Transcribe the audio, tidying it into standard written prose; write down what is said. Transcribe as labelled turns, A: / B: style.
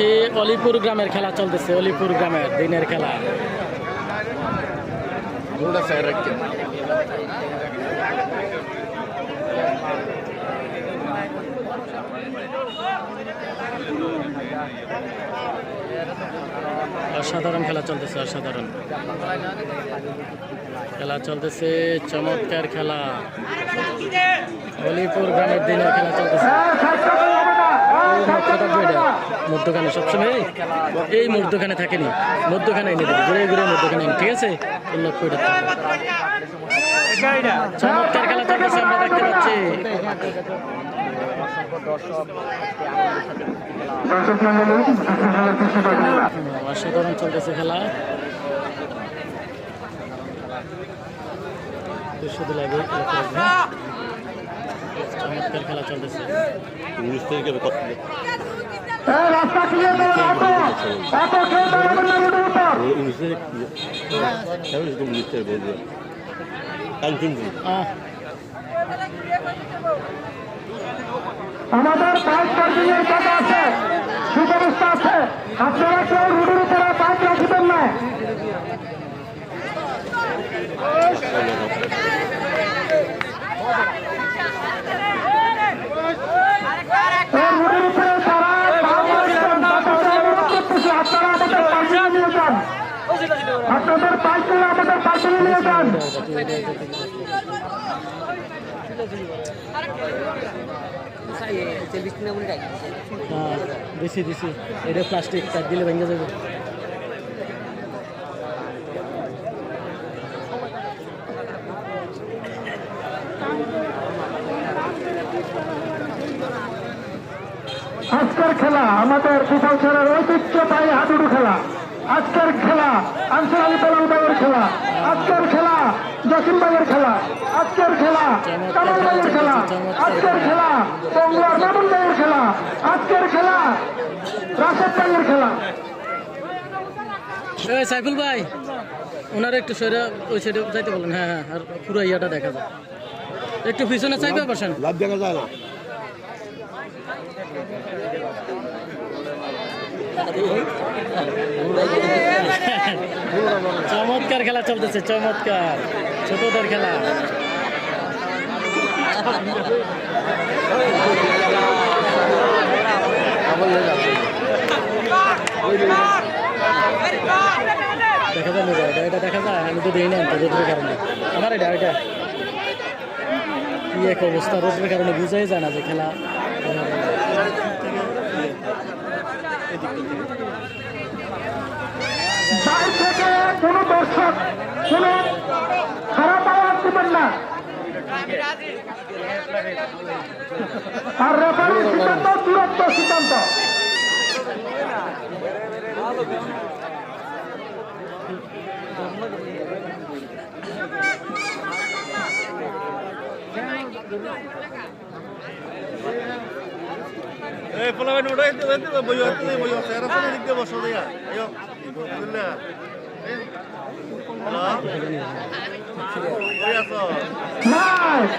A: পাশাপাশি অলিপুর গ্রামের খেলা চলতেছে, অলিপুর গ্রামের দিনের খেলা। অসাধারণ খেলা চলতেছে, অসাধারণ খেলা চলতেছে, চমৎকার খেলা। অলিপুর গ্রামের দিনের খেলা চলতেছে। মধ্যখানে সবসময় এই মধ্যখানে থাকেনি, মধ্যখানে এনে দেবে, ঘুরে ঘুরে মধ্যখানে এনে, ঠিক আছে। চমৎকার খেলা চলতেছে, আমরা দেখতে পাচ্ছি। অসাধারণ চলতেছে খেলা, শুধু লাগে। চমৎকার খেলা চলতেছে।
B: আমাদের বাইক পার্কিং এর জায়গা আছে, সুব্যবস্থা আছে, আপনারা কেউ রোডের উপরে বাইক রাখবেন না। রোডের উপরে আপনারা আমাদের পার্কিং নিয়ে যান, আপনাদের বাইক আমাদের পার্কিং নিয়ে যান।
A: দিছি দিছি, এটা প্লাস্টিক, তার দিলে ভেঙে যাবে।
B: আজকের খেলা আমাদের কুশালছড়ার ঐতিহ্যবাহী হাডুডু খেলা। আজকের খেলা আনসার আলী বেলাল ভাইয়ের খেলা। আজকের খেলা জসিম ভাইয়ের খেলা। আজকের খেলা কামাল ভাইয়ের খেলা। আজকের খেলা বঙ্গুয়ার মামুন ভাইয়ের খেলা। আজকের খেলা রাশেদ ভাইয়ের খেলা।
A: সাইফুল ভাই, ওনার একটু সরে ওই সাইডে যাইতে বলেন। হ্যাঁ হ্যাঁ, আর পুরো ইয়াটা দেখা যায়, একটু পিছনে চাইবে বসেন,
C: লাভ দেখা যায় না।
A: চমৎকার খেলা চলতেছে, চমৎকার ছোটদের খেলা। দেখা যায় না, এটা দেখা যায়, আমি তো দিই না রোদের কারণে। আমার এটা কি এক অবস্থা, রোদের কারণে বুঝাই যায় না যে খেলা।
B: বাইরে থেকে কোনো দর্শক কোনো খারাপ আওয়াজ দিবেন না। আর রেফারির সিদ্ধান্ত চূড়ান্ত সিদ্ধান্ত।
C: por la venura de voy a hacer eso de que vos odia. Yo, alhamdulillah. Hola. Voy a hacer.
B: Nice.